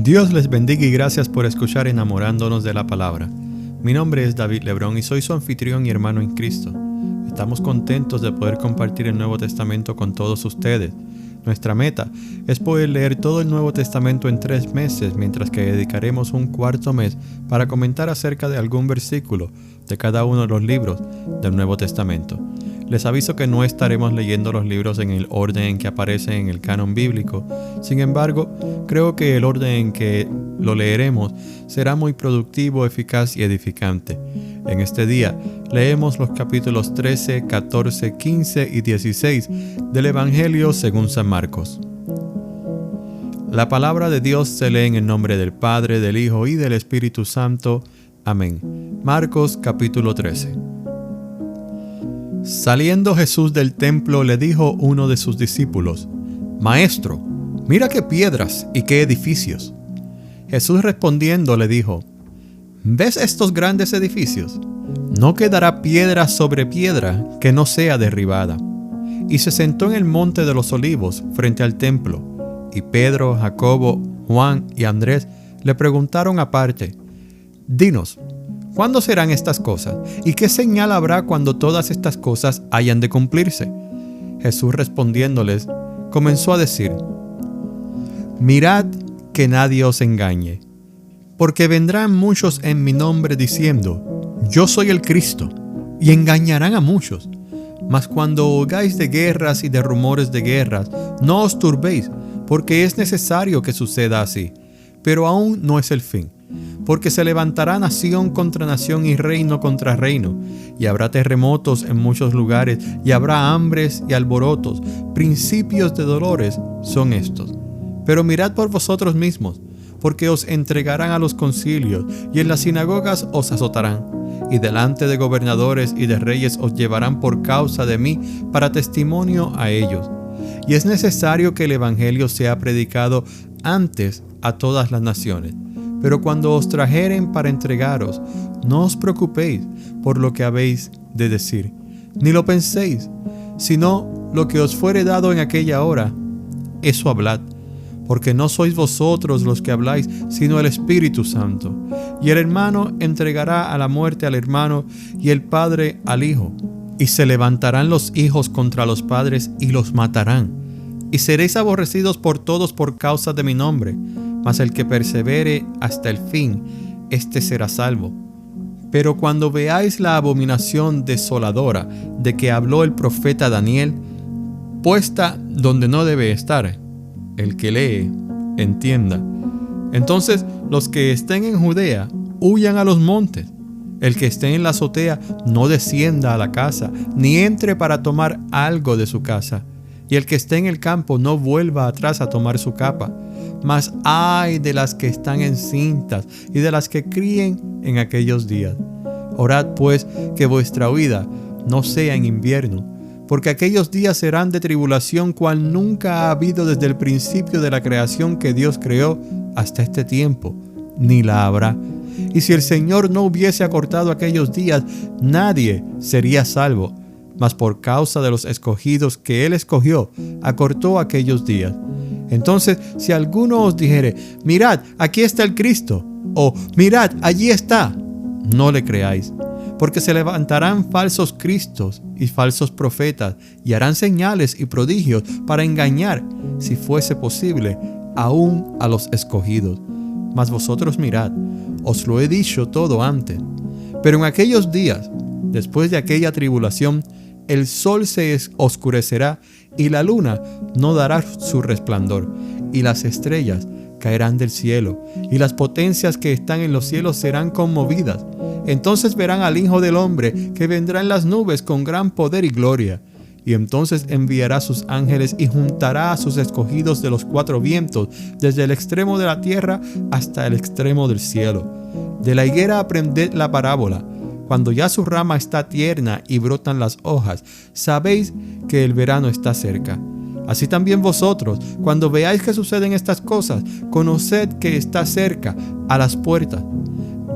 Dios les bendiga y gracias por escuchar Enamorándonos de la Palabra. Mi nombre es David Lebrón y soy su anfitrión y hermano en Cristo. Estamos contentos de poder compartir el Nuevo Testamento con todos ustedes. Nuestra meta es poder leer todo el Nuevo Testamento en 3 meses, mientras que dedicaremos un cuarto mes para comentar acerca de algún versículo de cada uno de los libros del Nuevo Testamento. Les aviso que no estaremos leyendo los libros en el orden en que aparecen en el canon bíblico. Sin embargo, creo que el orden en que lo leeremos será muy productivo, eficaz y edificante. En este día leemos los capítulos 13, 14, 15 y 16 del Evangelio según San Marcos. La palabra de Dios se lee en el nombre del Padre, del Hijo y del Espíritu Santo. Amén. Marcos capítulo 13. Saliendo Jesús del templo, le dijo uno de sus discípulos: Maestro, mira qué piedras y qué edificios. Jesús respondiendo le dijo: ¿Ves estos grandes edificios? No quedará piedra sobre piedra que no sea derribada. Y se sentó en el monte de los Olivos frente al templo, y Pedro, Jacobo, Juan y Andrés le preguntaron aparte: Dinos, ¿cuándo serán estas cosas? ¿Y qué señal habrá cuando todas estas cosas hayan de cumplirse? Jesús respondiéndoles, comenzó a decir: Mirad que nadie os engañe, porque vendrán muchos en mi nombre diciendo: Yo soy el Cristo, y engañarán a muchos. Mas cuando oigáis de guerras y de rumores de guerras, no os turbéis, porque es necesario que suceda así, pero aún no es el fin. Porque se levantará nación contra nación y reino contra reino, y habrá terremotos en muchos lugares, y habrá hambres y alborotos. Principios de dolores son estos. Pero mirad por vosotros mismos, porque os entregarán a los concilios, y en las sinagogas os azotarán, y delante de gobernadores y de reyes os llevarán por causa de mí para testimonio a ellos. Y es necesario que el evangelio sea predicado antes a todas las naciones. Pero cuando os trajeren para entregaros, no os preocupéis por lo que habéis de decir, ni lo penséis, sino lo que os fuere dado en aquella hora, eso hablad, porque no sois vosotros los que habláis, sino el Espíritu Santo. Y el hermano entregará a la muerte al hermano, y el padre al hijo. Y se levantarán los hijos contra los padres y los matarán. Y seréis aborrecidos por todos por causa de mi nombre. Mas el que persevere hasta el fin, éste será salvo. Pero cuando veáis la abominación desoladora de que habló el profeta Daniel, puesta donde no debe estar, el que lee, entienda. Entonces los que estén en Judea, huyan a los montes. El que esté en la azotea, no descienda a la casa, ni entre para tomar algo de su casa. Y el que esté en el campo, no vuelva atrás a tomar su capa. Mas ay de las que están encintas y de las que críen en aquellos días. Orad pues que vuestra huida no sea en invierno, porque aquellos días serán de tribulación cual nunca ha habido desde el principio de la creación que Dios creó hasta este tiempo, ni la habrá. Y si el Señor no hubiese acortado aquellos días, nadie sería salvo. Mas por causa de los escogidos que Él escogió, acortó aquellos días. Entonces, si alguno os dijere: Mirad, aquí está el Cristo, o mirad, allí está, no le creáis, porque se levantarán falsos cristos y falsos profetas, y harán señales y prodigios para engañar, si fuese posible, aún a los escogidos. Mas vosotros mirad, os lo he dicho todo antes. Pero en aquellos días, después de aquella tribulación, el sol se oscurecerá y la luna no dará su resplandor, y las estrellas caerán del cielo, y las potencias que están en los cielos serán conmovidas. Entonces verán al Hijo del Hombre que vendrá en las nubes con gran poder y gloria. Y entonces enviará sus ángeles y juntará a sus escogidos de los 4 vientos, desde el extremo de la tierra hasta el extremo del cielo. De la higuera aprended la parábola. Cuando ya su rama está tierna y brotan las hojas, sabéis que el verano está cerca. Así también vosotros, cuando veáis que suceden estas cosas, conoced que está cerca, a las puertas.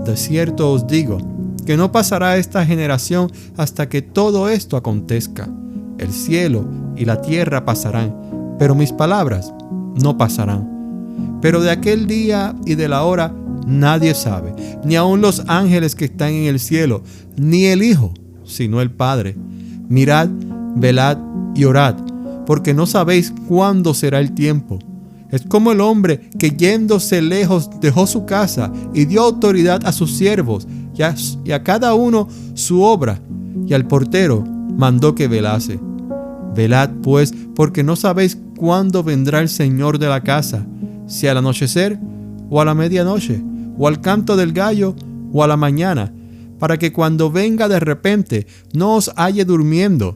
De cierto os digo, que no pasará esta generación hasta que todo esto acontezca. El cielo y la tierra pasarán, pero mis palabras no pasarán. Pero de aquel día y de la hora nadie sabe, ni aun los ángeles que están en el cielo, ni el Hijo, sino el Padre. Mirad, velad y orad, porque no sabéis cuándo será el tiempo. Es como el hombre que yéndose lejos dejó su casa y dio autoridad a sus siervos y a cada uno su obra, y al portero mandó que velase. Velad pues, porque no sabéis cuándo vendrá el Señor de la casa, si al anochecer, o a la medianoche, o al canto del gallo, o a la mañana, para que cuando venga de repente no os halle durmiendo.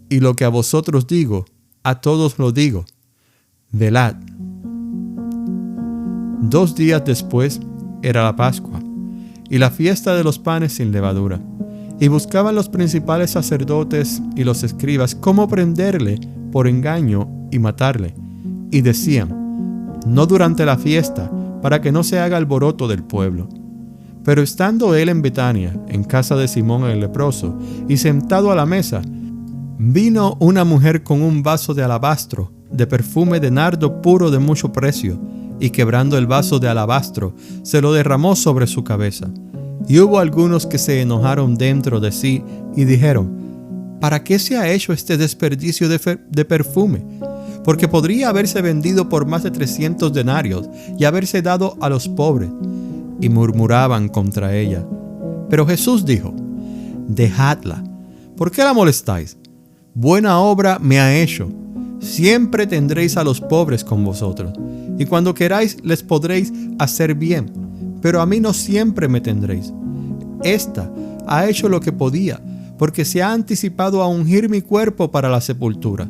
Y lo que a vosotros digo, a todos lo digo: velad. 2 días después era la Pascua, y la fiesta de los panes sin levadura. Y buscaban los principales sacerdotes y los escribas cómo prenderle por engaño y matarle. Y decían: no durante la fiesta, para que no se haga alboroto del pueblo. Pero estando él en Betania, en casa de Simón el leproso, y sentado a la mesa, vino una mujer con un vaso de alabastro, de perfume de nardo puro de mucho precio, y quebrando el vaso de alabastro, se lo derramó sobre su cabeza. Y hubo algunos que se enojaron dentro de sí y dijeron: ¿para qué se ha hecho este desperdicio de perfume? Porque podría haberse vendido por más de 300 denarios y haberse dado a los pobres. Y murmuraban contra ella. Pero Jesús dijo: dejadla, ¿por qué la molestáis? Buena obra me ha hecho. Siempre tendréis a los pobres con vosotros, y cuando queráis les podréis hacer bien, pero a mí no siempre me tendréis. Esta ha hecho lo que podía, porque se ha anticipado a ungir mi cuerpo para la sepultura.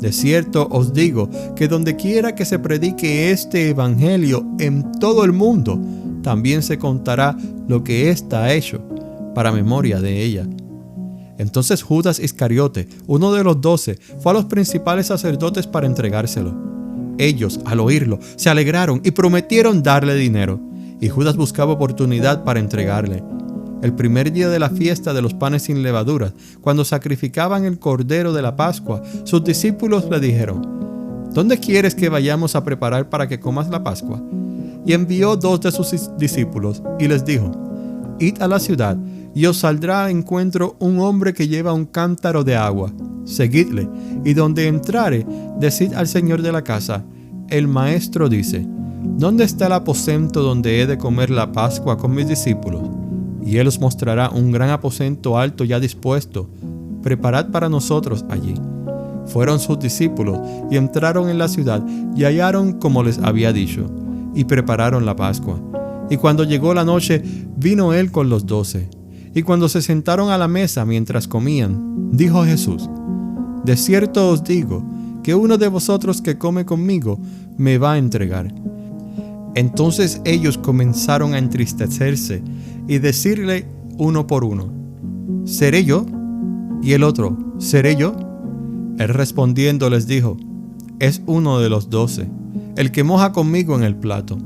De cierto os digo que donde quiera que se predique este evangelio en todo el mundo, también se contará lo que ésta ha hecho, para memoria de ella. Entonces Judas Iscariote, uno de los 12, fue a los principales sacerdotes para entregárselo. Ellos, al oírlo, se alegraron y prometieron darle dinero, y Judas buscaba oportunidad para entregarle. El primer día de la fiesta de los panes sin levaduras, cuando sacrificaban el cordero de la Pascua, sus discípulos le dijeron: ¿dónde quieres que vayamos a preparar para que comas la Pascua? Y envió 2 de sus discípulos y les dijo: id a la ciudad, y os saldrá al encuentro un hombre que lleva un cántaro de agua. Seguidle, y donde entrare, decid al señor de la casa: el maestro dice: ¿dónde está el aposento donde he de comer la Pascua con mis discípulos? Y él os mostrará un gran aposento alto ya dispuesto. Preparad para nosotros allí. Fueron sus discípulos y entraron en la ciudad y hallaron como les había dicho, y prepararon la Pascua. Y cuando llegó la noche, vino él con los 12. Y cuando se sentaron a la mesa mientras comían, dijo Jesús: de cierto os digo que uno de vosotros que come conmigo me va a entregar. Entonces ellos comenzaron a entristecerse y decirle uno por uno: ¿seré yo? Y el otro: ¿seré yo? Él respondiendo les dijo: es uno de los 12, el que moja conmigo en el plato.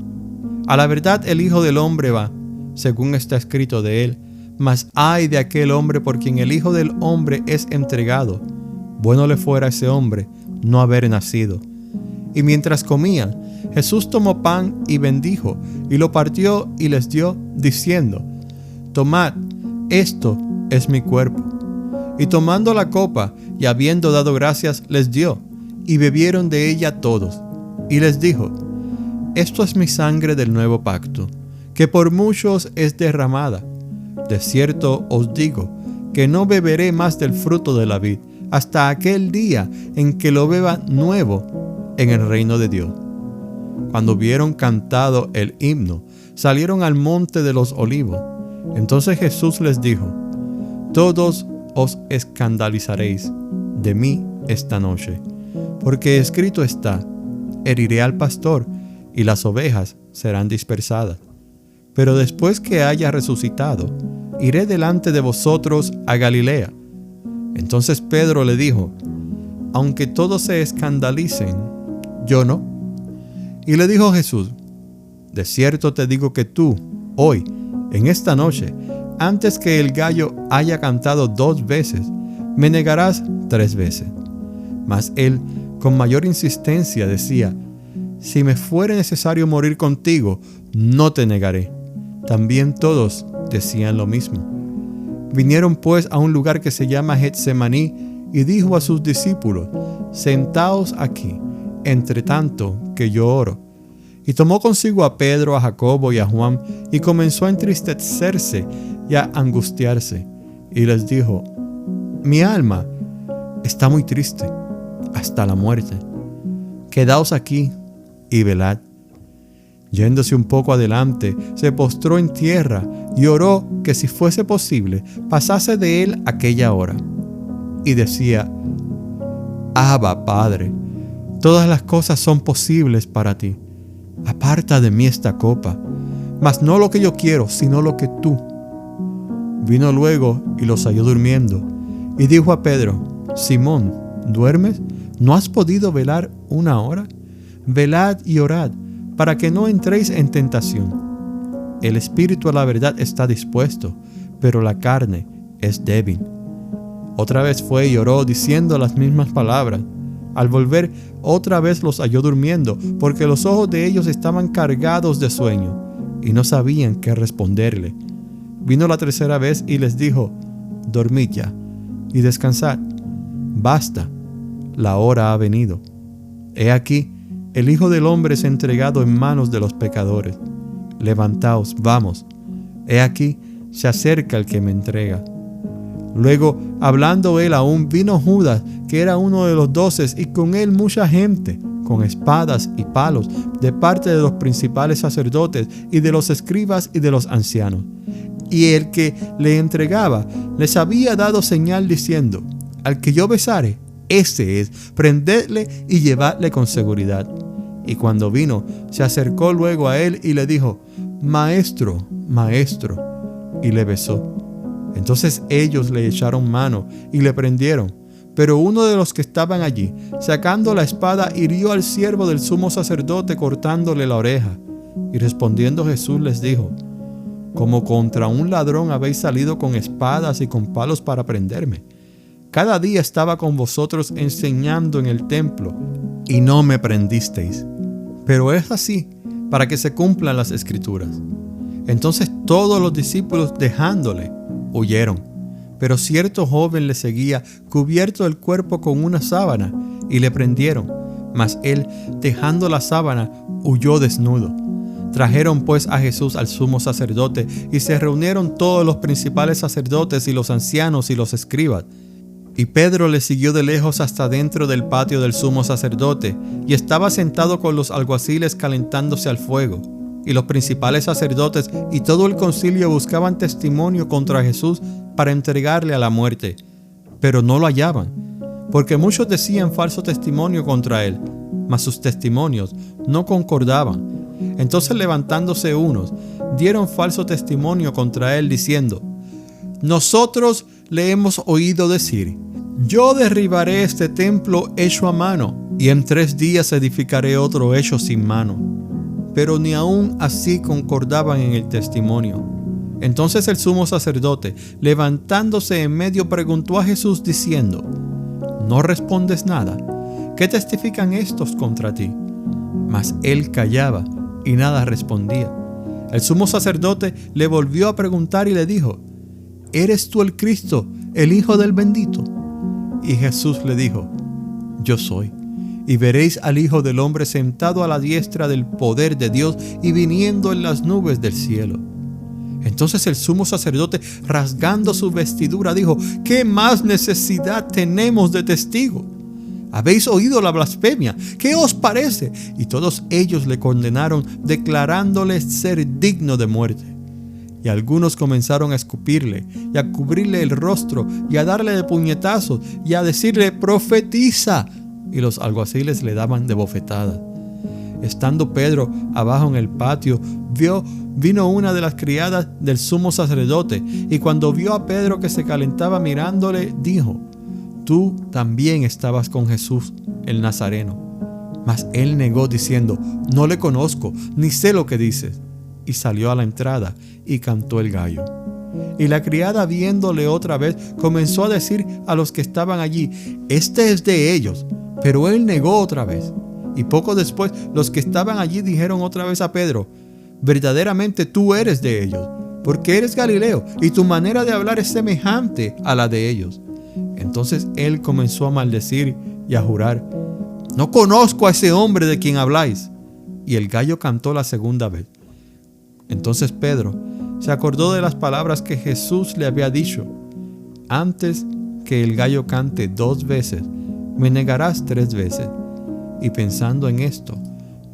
A la verdad el Hijo del Hombre va, según está escrito de él, mas ay de aquel hombre por quien el Hijo del Hombre es entregado. Bueno le fuera a ese hombre no haber nacido. Y mientras comían, Jesús tomó pan y bendijo, y lo partió y les dio, diciendo: tomad, esto es mi cuerpo. Y tomando la copa, y habiendo dado gracias, les dio, y bebieron de ella todos. Y les dijo: esto es mi sangre del nuevo pacto, que por muchos es derramada. De cierto os digo, que no beberé más del fruto de la vid, hasta aquel día en que lo beba nuevo en el reino de Dios. Cuando hubieron cantado el himno, salieron al monte de los olivos. Entonces Jesús les dijo: todos os escandalizaréis de mí esta noche, porque escrito está: heriré al pastor, y las ovejas serán dispersadas. Pero después que haya resucitado, iré delante de vosotros a Galilea. Entonces Pedro le dijo: aunque todos se escandalicen, yo no. Y le dijo Jesús: de cierto te digo que tú, hoy, en esta noche, antes que el gallo haya cantado 2 veces, me negarás 3 veces. Mas él, con mayor insistencia, decía: si me fuere necesario morir contigo, no te negaré. También todos decían lo mismo. Vinieron pues a un lugar que se llama Getsemaní, y dijo a sus discípulos: Sentaos aquí, entre tanto que yo oro. Y tomó consigo a Pedro, a Jacobo y a Juan, y comenzó a entristecerse y a angustiarse. Y les dijo: Mi alma está muy triste, hasta la muerte. Quedaos aquí y velad. Yéndose un poco adelante, se postró en tierra y oró que, si fuese posible, pasase de él aquella hora. Y decía: Abba, Padre, todas las cosas son posibles para ti. Aparta de mí esta copa, mas no lo que yo quiero, sino lo que tú. Vino luego y los halló durmiendo, y dijo a Pedro: Simón, ¿duermes? ¿No has podido velar una hora? Velad y orad, para que no entréis en tentación. El espíritu a la verdad está dispuesto, pero la carne es débil. Otra vez fue y oró, diciendo las mismas palabras. Al volver, otra vez los halló durmiendo, porque los ojos de ellos estaban cargados de sueño, y no sabían qué responderle. Vino la tercera vez y les dijo: Dormid ya, y descansad. Basta, la hora ha venido. He aquí, el Hijo del Hombre es entregado en manos de los pecadores. Levantaos, vamos. He aquí, se acerca el que me entrega. Luego, hablando él aún, vino Judas, que era uno de los 12, y con él mucha gente, con espadas y palos, de parte de los principales sacerdotes y de los escribas y de los ancianos. Y el que le entregaba les había dado señal diciendo: Al que yo besare, ese es, prendedle y llevadle con seguridad. Y cuando vino, se acercó luego a él y le dijo: Maestro, Maestro, y le besó. Entonces ellos le echaron mano y le prendieron. Pero uno de los que estaban allí, sacando la espada, hirió al siervo del sumo sacerdote, cortándole la oreja. Y respondiendo Jesús les dijo: Como contra un ladrón habéis salido con espadas y con palos para prenderme. Cada día estaba con vosotros enseñando en el templo, y no me prendisteis. Pero es así, para que se cumplan las Escrituras. Entonces todos los discípulos, dejándole, huyeron. Pero cierto joven le seguía, cubierto el cuerpo con una sábana, y le prendieron. Mas él, dejando la sábana, huyó desnudo. Trajeron pues a Jesús al sumo sacerdote, y se reunieron todos los principales sacerdotes y los ancianos y los escribas. Y Pedro le siguió de lejos hasta dentro del patio del sumo sacerdote, y estaba sentado con los alguaciles calentándose al fuego. Y los principales sacerdotes y todo el concilio buscaban testimonio contra Jesús para entregarle a la muerte, pero no lo hallaban, porque muchos decían falso testimonio contra él, mas sus testimonios no concordaban. Entonces, levantándose unos, dieron falso testimonio contra él, diciendo: Nosotros le hemos oído decir: Yo derribaré este templo hecho a mano, y en 3 días edificaré otro hecho sin mano. Pero ni aun así concordaban en el testimonio. Entonces el sumo sacerdote, levantándose en medio, preguntó a Jesús diciendo: ¿No respondes nada? ¿Qué testifican estos contra ti? Mas él callaba y nada respondía. El sumo sacerdote le volvió a preguntar y le dijo: ¿Eres tú el Cristo, el Hijo del Bendito? Y Jesús le dijo: Yo soy. Y veréis al Hijo del Hombre sentado a la diestra del poder de Dios y viniendo en las nubes del cielo. Entonces el sumo sacerdote, rasgando su vestidura, dijo: ¿Qué más necesidad tenemos de testigo? ¿Habéis oído la blasfemia? ¿Qué os parece? Y todos ellos le condenaron, declarándole ser digno de muerte. Y algunos comenzaron a escupirle, y a cubrirle el rostro, y a darle de puñetazos, y a decirle: profetiza. Y los alguaciles le daban de bofetadas. Estando Pedro abajo en el patio, vino una de las criadas del sumo sacerdote, y cuando vio a Pedro que se calentaba mirándole, dijo: Tú también estabas con Jesús, el Nazareno. Mas él negó, diciendo: No le conozco, ni sé lo que dices. Y salió a la entrada, y cantó el gallo. Y la criada, viéndole otra vez, comenzó a decir a los que estaban allí: Este es de ellos. Pero él negó otra vez. Y poco después, los que estaban allí dijeron otra vez a Pedro: verdaderamente tú eres de ellos, porque eres Galileo, y tu manera de hablar es semejante a la de ellos. Entonces él comenzó a maldecir y a jurar: no conozco a ese hombre de quien habláis. Y el gallo cantó la segunda vez. Entonces Pedro se acordó de las palabras que Jesús le había dicho: antes que el gallo cante 2 veces, me negarás 3 veces. Y pensando en esto,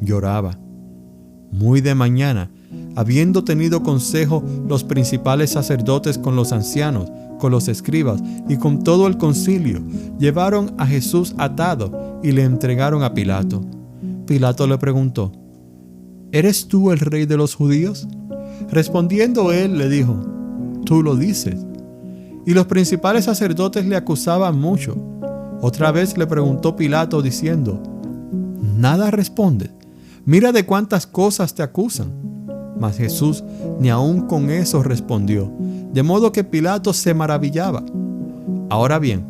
lloraba. Muy de mañana, habiendo tenido consejo los principales sacerdotes con los ancianos, con los escribas y con todo el concilio, llevaron a Jesús atado y le entregaron a Pilato. Pilato le preguntó: ¿eres tú el rey de los judíos? Respondiendo él, le dijo: tú lo dices. Y los principales sacerdotes le acusaban mucho. Otra vez le preguntó Pilato diciendo: ¿nada respondes? Mira de cuántas cosas te acusan. Mas Jesús ni aun con eso respondió, de modo que Pilato se maravillaba. Ahora bien,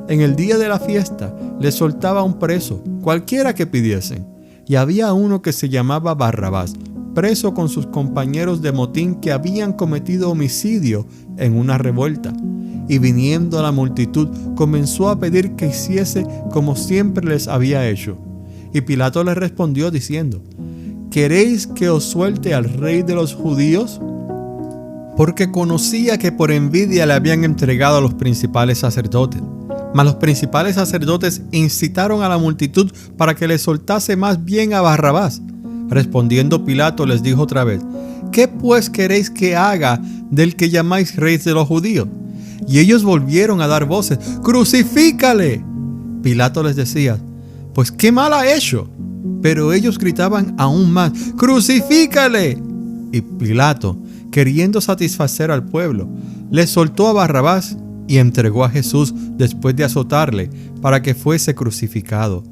en el día de la fiesta le soltaba un preso, cualquiera que pidiesen. Y había uno que se llamaba Barrabás, preso con sus compañeros de motín que habían cometido homicidio en una revuelta. Y viniendo a la multitud, comenzó a pedir que hiciese como siempre les había hecho. Y Pilato le respondió diciendo: ¿queréis que os suelte al rey de los judíos? Porque conocía que por envidia le habían entregado a los principales sacerdotes. Mas los principales sacerdotes incitaron a la multitud para que le soltase más bien a Barrabás. Respondiendo Pilato les dijo otra vez: ¿qué pues queréis que haga del que llamáis rey de los judíos? Y ellos volvieron a dar voces: ¡crucifícale! Pilato les decía: pues qué mal ha hecho. Pero ellos gritaban aún más: ¡crucifícale! Y Pilato, queriendo satisfacer al pueblo, le soltó a Barrabás y entregó a Jesús después de azotarle para que fuese crucificado.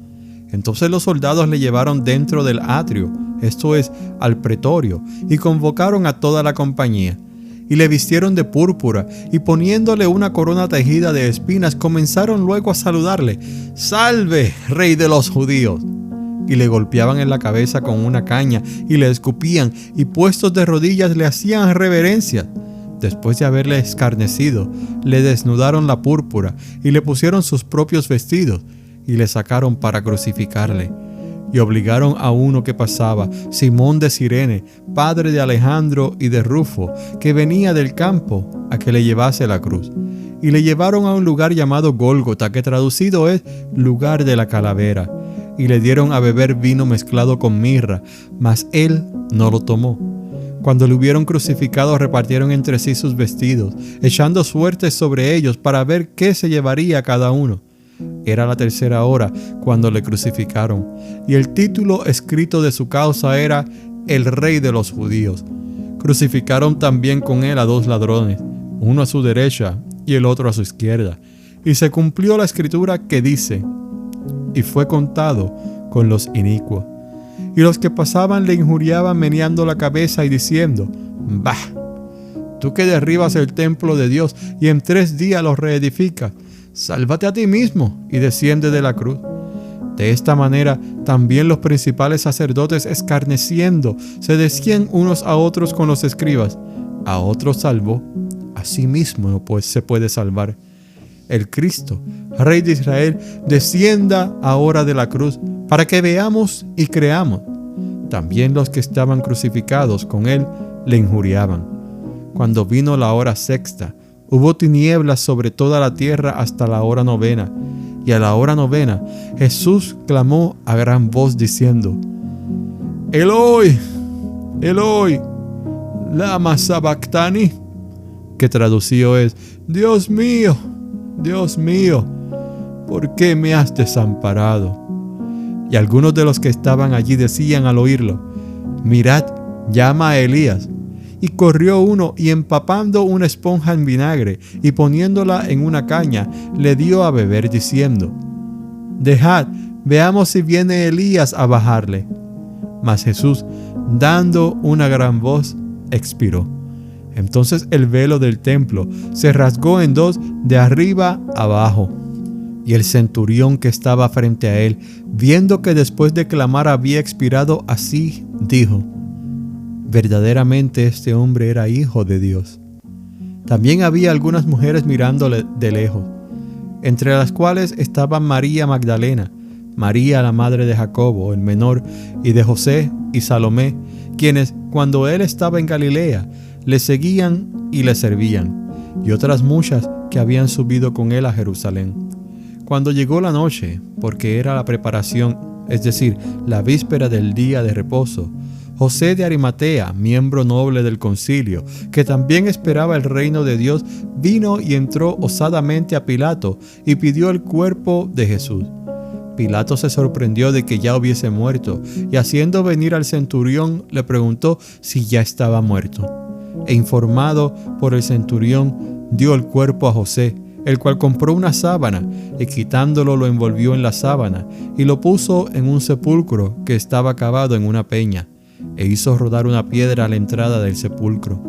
Entonces los soldados le llevaron dentro del atrio, esto es, al pretorio, y convocaron a toda la compañía. Y le vistieron de púrpura, y poniéndole una corona tejida de espinas, comenzaron luego a saludarle: ¡salve, rey de los judíos! Y le golpeaban en la cabeza con una caña, y le escupían, y puestos de rodillas le hacían reverencias. Después de haberle escarnecido, le desnudaron la púrpura, y le pusieron sus propios vestidos, y le sacaron para crucificarle. Y obligaron a uno que pasaba, Simón de Cirene, padre de Alejandro y de Rufo, que venía del campo, a que le llevase la cruz. Y le llevaron a un lugar llamado Gólgota, que traducido es lugar de la calavera. Y le dieron a beber vino mezclado con mirra, mas él no lo tomó. Cuando le hubieron crucificado, repartieron entre sí sus vestidos, echando suertes sobre ellos para ver qué se llevaría cada uno. Era la 3ª hora cuando le crucificaron, y el título escrito de su causa era El Rey de los Judíos. Crucificaron también con él a 2 ladrones, uno a su derecha y el otro a su izquierda. Y se cumplió la escritura que dice: y fue contado con los inicuos. Y los que pasaban le injuriaban meneando la cabeza y diciendo: bah, tú que derribas el templo de Dios y en 3 días lo reedificas, sálvate a ti mismo y desciende de la cruz. De esta manera también los principales sacerdotes, escarneciendo, se decían unos a otros con los escribas: a otros salvó, a sí mismo pues se puede salvar. El Cristo, Rey de Israel, descienda ahora de la cruz, para que veamos y creamos. También los que estaban crucificados con él le injuriaban. Cuando vino la hora 6ª, hubo tinieblas sobre toda la tierra hasta la hora 9ª. Y a la hora 9ª, Jesús clamó a gran voz diciendo: Eloi, Eloi, lama sabactani, que traducido es: Dios mío, ¿por qué me has desamparado? Y algunos de los que estaban allí decían al oírlo: mirad, llama a Elías. Y corrió uno y empapando una esponja en vinagre y poniéndola en una caña, le dio a beber diciendo: dejad, veamos si viene Elías a bajarle. Mas Jesús, dando una gran voz, expiró. Entonces el velo del templo se rasgó en 2 de arriba abajo. Y el centurión que estaba frente a él, viendo que después de clamar había expirado así, dijo: verdaderamente este hombre era hijo de Dios. También había algunas mujeres mirándole de lejos, entre las cuales estaban María Magdalena, María la madre de Jacobo el menor y de José y Salomé, quienes cuando él estaba en Galilea le seguían y le servían, y otras muchas que habían subido con él a Jerusalén. Cuando llegó la noche, porque era la preparación, es decir, la víspera del día de reposo, José de Arimatea, miembro noble del concilio, que también esperaba el reino de Dios, vino y entró osadamente a Pilato y pidió el cuerpo de Jesús. Pilato se sorprendió de que ya hubiese muerto, y haciendo venir al centurión le preguntó si ya estaba muerto. E informado por el centurión, dio el cuerpo a José, el cual compró una sábana, y quitándolo lo envolvió en la sábana, y lo puso en un sepulcro que estaba cavado en una peña, e hizo rodar una piedra a la entrada del sepulcro.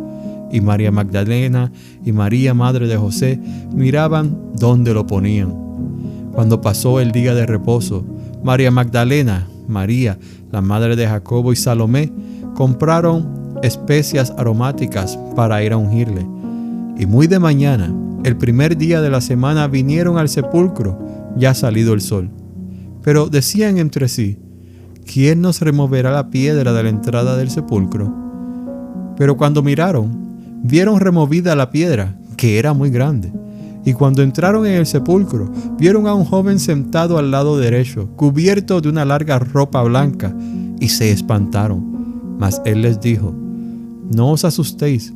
Y María Magdalena y María, madre de José, miraban dónde lo ponían. Cuando pasó el día de reposo, María Magdalena, María, la madre de Jacobo y Salomé, compraron especias aromáticas para ir a ungirle. Y muy de mañana, el primer día de la semana, vinieron al sepulcro, ya salido el sol. Pero decían entre sí: ¿quién nos removerá la piedra de la entrada del sepulcro? Pero cuando miraron, vieron removida la piedra, que era muy grande. Y cuando entraron en el sepulcro, vieron a un joven sentado al lado derecho, cubierto de una larga ropa blanca, y se espantaron. Mas él les dijo: no os asustéis.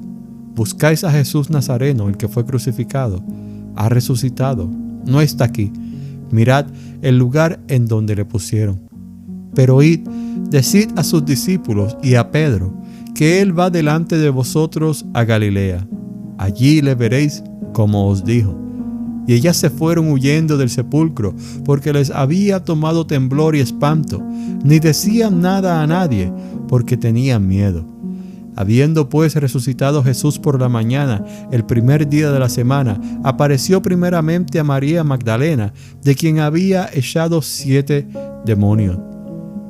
Buscáis a Jesús Nazareno, el que fue crucificado. Ha resucitado, no está aquí. Mirad el lugar en donde le pusieron. Pero id, decid a sus discípulos y a Pedro que él va delante de vosotros a Galilea. Allí le veréis como os dijo. Y ellas se fueron huyendo del sepulcro, porque les había tomado temblor y espanto. Ni decían nada a nadie, porque tenían miedo. Habiendo pues resucitado Jesús por la mañana, el primer día de la semana, apareció primeramente a María Magdalena, de quien había echado 7 demonios.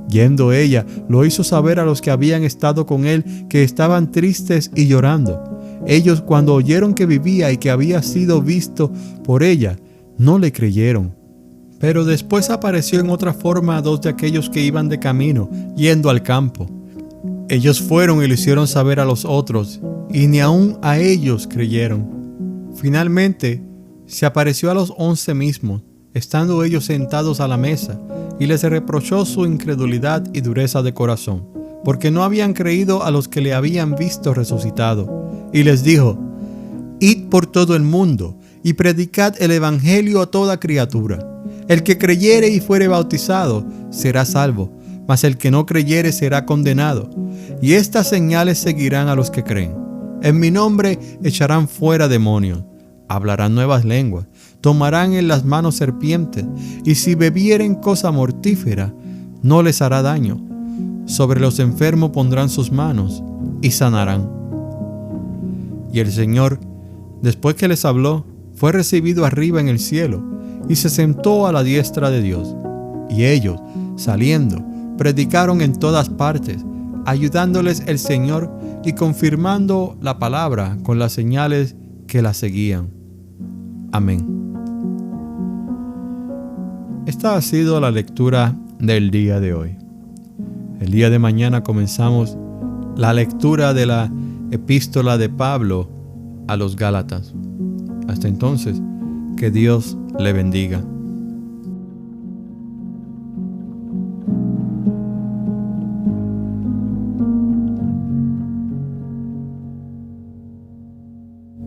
Yendo ella, lo hizo saber a los que habían estado con él, que estaban tristes y llorando. Ellos, cuando oyeron que vivía y que había sido visto por ella, no le creyeron. Pero después apareció en otra forma a 2 de aquellos que iban de camino, yendo al campo. Ellos fueron y lo hicieron saber a los otros, y ni aun a ellos creyeron. Finalmente, se apareció a los 11 mismos, estando ellos sentados a la mesa, y les reprochó su incredulidad y dureza de corazón, porque no habían creído a los que le habían visto resucitado. Y les dijo: id por todo el mundo, y predicad el evangelio a toda criatura. El que creyere y fuere bautizado será salvo, mas el que no creyere será condenado. Y estas señales seguirán a los que creen. En mi nombre echarán fuera demonios, hablarán nuevas lenguas, tomarán en las manos serpientes, y si bebieren cosa mortífera, no les hará daño. Sobre los enfermos pondrán sus manos y sanarán. Y el Señor, después que les habló, fue recibido arriba en el cielo, y se sentó a la diestra de Dios. Y ellos, saliendo, predicaron en todas partes, ayudándoles el Señor y confirmando la palabra con las señales que la seguían. Amén. Esta ha sido la lectura del día de hoy. El día de mañana comenzamos la lectura de la epístola de Pablo a los Gálatas. Hasta entonces, que Dios le bendiga.